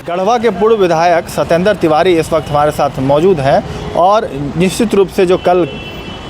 गढ़वा के पूर्व विधायक सत्येंद्र तिवारी इस वक्त हमारे साथ मौजूद हैं और निश्चित रूप से जो कल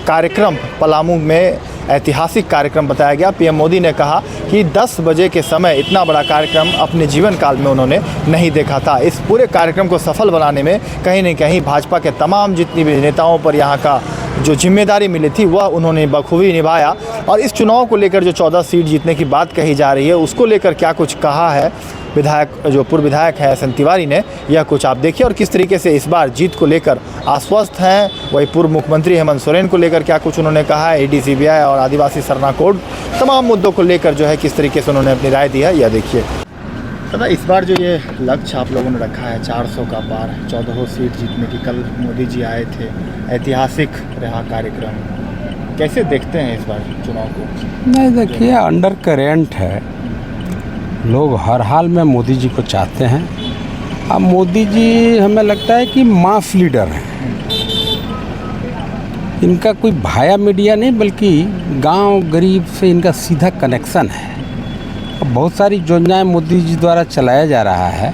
कार्यक्रम पलामू में ऐतिहासिक कार्यक्रम बताया गया, पीएम मोदी ने कहा कि 10 बजे के समय इतना बड़ा कार्यक्रम अपने जीवन काल में उन्होंने नहीं देखा था। इस पूरे कार्यक्रम को सफल बनाने में कहीं न कहीं भाजपा के तमाम जितनी भी नेताओं पर यहाँ का जो जिम्मेदारी मिली थी वह उन्होंने बखूबी निभाया। और इस चुनाव को लेकर जो 14 सीट जीतने की बात कही जा रही है उसको लेकर क्या कुछ कहा है विधायक, जो पूर्व विधायक है सत्येंद्र तिवारी ने, यह कुछ आप देखिए। और किस तरीके से इस बार जीत को लेकर आश्वस्त हैं। वही पूर्व मुख्यमंत्री हेमंत सोरेन को लेकर क्या कुछ उन्होंने कहा है, ईडी सीबीआई और आदिवासी सरना कोड, तमाम मुद्दों को लेकर जो है किस तरीके से उन्होंने अपनी राय दी है, यह देखिए। दादा, इस बार जो ये लक्ष्य आप लोगों ने रखा है 400 का पार, 14 सीट जीतने की, कल मोदी जी आए थे, ऐतिहासिक रहा कार्यक्रम, कैसे देखते हैं इस बार चुनाव को? नहीं, देखिए अंडर करेंट है, लोग हर हाल में मोदी जी को चाहते हैं। अब मोदी जी हमें लगता है कि मास लीडर हैं, इनका कोई भाया मीडिया नहीं बल्कि गांव गरीब से इनका सीधा कनेक्शन है। अब बहुत सारी योजनाएं मोदी जी द्वारा चलाया जा रहा है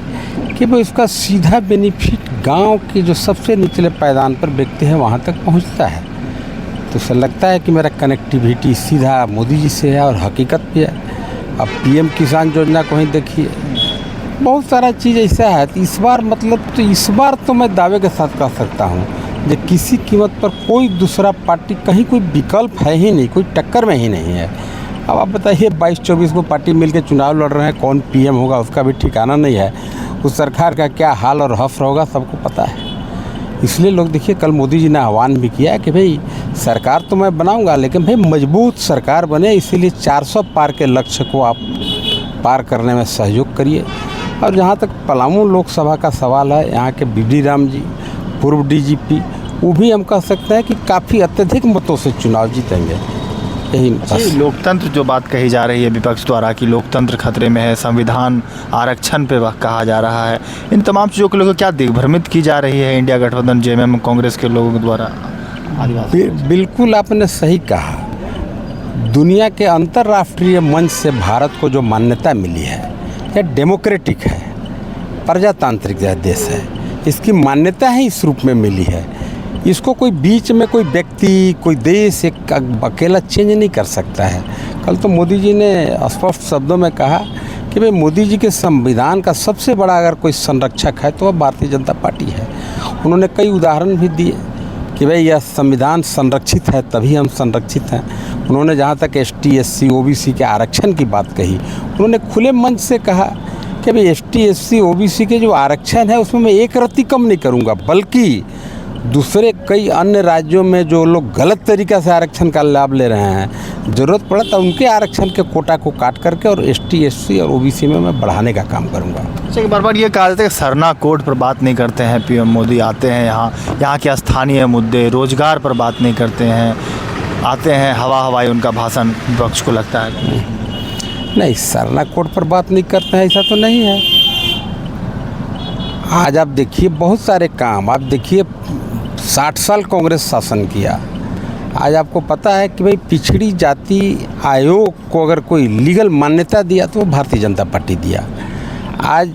कि वो इसका सीधा बेनिफिट गांव के जो सबसे निचले पायदान पर व्यक्ति हैं वहां तक पहुंचता है। तो उसे लगता है कि मेरा कनेक्टिविटी सीधा मोदी जी से है और हकीकत भी है। अब पीएम किसान योजना को ही देखिए, बहुत सारा चीज़ ऐसा है। तो इस बार तो मैं दावे के साथ कह सकता हूँ कि किसी कीमत पर कोई दूसरा पार्टी, कहीं कोई विकल्प है ही नहीं, कोई टक्कर में ही नहीं है। अब आप बताइए 22-24 को पार्टी मिलकर चुनाव लड़ रहे हैं, कौन पीएम होगा उसका भी ठिकाना नहीं है। उस सरकार का क्या हाल और हफ्र होगा सबको पता है। इसलिए लोग देखिए कल मोदी जी ने आह्वान भी किया है कि भाई सरकार तो मैं बनाऊंगा लेकिन भाई मजबूत सरकार बने, इसीलिए 400 पार के लक्ष्य को आप पार करने में सहयोग करिए। और जहाँ तक पलामू लोकसभा का सवाल है, यहाँ के बीडी राम जी पूर्व डीजीपी, वो भी हम कह सकते हैं कि काफ़ी अत्यधिक मतों से चुनाव जीतेंगे। यही लोकतंत्र जो बात कही जा रही है विपक्ष द्वारा कि लोकतंत्र खतरे में है, संविधान आरक्षण पे वह कहा जा रहा है, इन तमाम चीज़ों को लेकर क्या दिग्भ्रमित की जा रही है इंडिया गठबंधन जेएमएम कांग्रेस के लोगों द्वारा? बिल्कुल आपने सही कहा। दुनिया के अंतर्राष्ट्रीय मंच से भारत को जो मान्यता मिली है, यह डेमोक्रेटिक है, प्रजातांत्रिक देश है, इसकी मान्यता ही इस रूप में मिली है। इसको कोई बीच में कोई व्यक्ति, कोई देश एक अकेला चेंज नहीं कर सकता है। कल तो मोदी जी ने स्पष्ट शब्दों में कहा कि भाई मोदी जी के संविधान का सबसे बड़ा अगर कोई संरक्षक है तो वह भारतीय जनता पार्टी है। उन्होंने कई उदाहरण भी दिए कि भाई यह संविधान संरक्षित है तभी हम संरक्षित हैं। उन्होंने जहाँ तक ST SC OBC के आरक्षण की बात कही, उन्होंने खुले मंच से कहा कि भाई ST SC OBC के जो आरक्षण है उसमें मैं एक रत्ती कम नहीं करूँगा, बल्कि दूसरे कई अन्य राज्यों में जो लोग गलत तरीक़ा से आरक्षण का लाभ ले रहे हैं, ज़रूरत पड़ा तो उनके आरक्षण के कोटा को काट करके और ST SC और OBC में मैं बढ़ाने का काम करूंगा। अच्छा, बार बार ये कहा जाता है कि सरना कोड पर बात नहीं करते हैं पीएम मोदी, आते हैं यहाँ के स्थानीय मुद्दे, रोजगार पर बात नहीं करते हैं, आते हैं हवाई उनका भाषण विपक्ष को लगता है। नहीं, सरना कोड पर बात नहीं करते हैं ऐसा तो नहीं है। आज आप देखिए बहुत सारे काम, आप देखिए 60 साल कांग्रेस शासन किया। आज आपको पता है कि भाई पिछड़ी जाति आयोग को अगर कोई लीगल मान्यता दिया तो वो भारतीय जनता पार्टी दिया। आज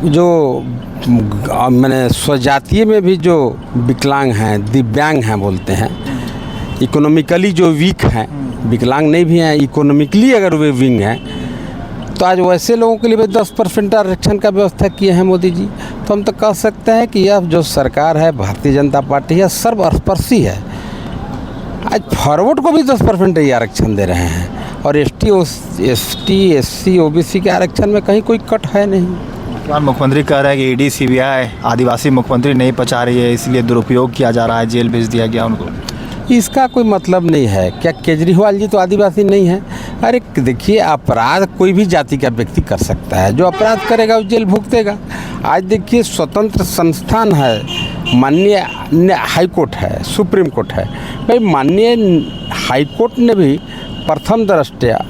जो मैंने स्वजातीय में भी जो विकलांग हैं, दिव्यांग हैं बोलते हैं, इकोनॉमिकली जो वीक हैं, विकलांग नहीं भी हैं, इकोनॉमिकली अगर वे विंग हैं, तो आज वैसे लोगों के लिए भी 10% आरक्षण का व्यवस्था किए हैं मोदी जी। तो हम तो कह सकते हैं कि यह जो सरकार है भारतीय जनता पार्टी है सर्वस्पर्शी है। आज फॉरवर्ड को भी 10% ही आरक्षण दे रहे हैं और ST SC OBC के आरक्षण में कहीं कोई कट है नहीं। मुख्यमंत्री कह रहे हैं कि ईडी सीबीआई आदिवासी मुख्यमंत्री नहीं पचा रही है, इसलिए दुरुपयोग किया जा रहा है, जेल भेज दिया गया उनको। इसका कोई मतलब नहीं है। क्या केजरीवाल जी तो आदिवासी नहीं है? अरे देखिए, अपराध कोई भी जाति का व्यक्ति कर सकता है, जो अपराध करेगा वो जेल भुगतेगा। आज देखिए स्वतंत्र संस्थान है, माननीय हाई कोर्ट है, सुप्रीम कोर्ट है। भाई माननीय हाई कोर्ट ने भी प्रथम दृष्टया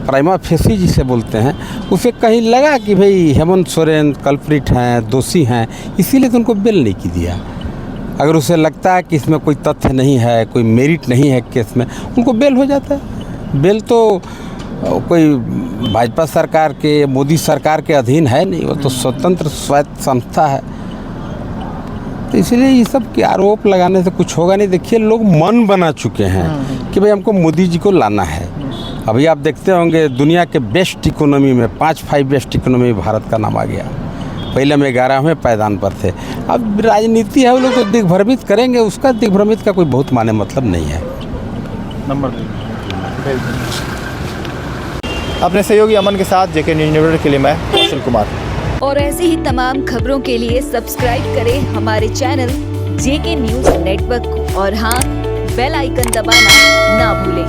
प्राइमा फेसी जिसे बोलते हैं, उसे कहीं लगा कि भाई हेमंत सोरेन कल्प्रिट हैं, दोषी हैं, इसीलिए तो उनको बेल नहीं की दिया। अगर उसे लगता है कि इसमें कोई तथ्य नहीं है, कोई मेरिट नहीं है केस में, उनको बेल हो जाता है। बेल तो कोई भाजपा सरकार के, मोदी सरकार के अधीन है नहीं, वो तो स्वतंत्र स्वायत्त संस्था है। तो इसलिए ये सब के आरोप लगाने से कुछ होगा नहीं। देखिए, लोग मन बना चुके हैं कि भाई हमको मोदी जी को लाना है। अभी आप देखते होंगे दुनिया के बेस्ट इकोनॉमी में 5 बेस्ट इकोनॉमी में भारत का नाम आ गया। पहले हम 11वें पायदान पर थे। अब राजनीति है, वो लोग तो दिग्भ्रमित करेंगे, उसका दिग्भ्रमित का कोई बहुत माने मतलब नहीं है। नंबर अपने सहयोगी अमन के साथ जेके न्यूज़ नेटवर्क के लिए मैं कौशल कुमार। और ऐसी ही तमाम खबरों के लिए सब्सक्राइब करें हमारे चैनल जेके न्यूज़ नेटवर्क को और हाँ, बेल आइकन दबाना ना भूलें।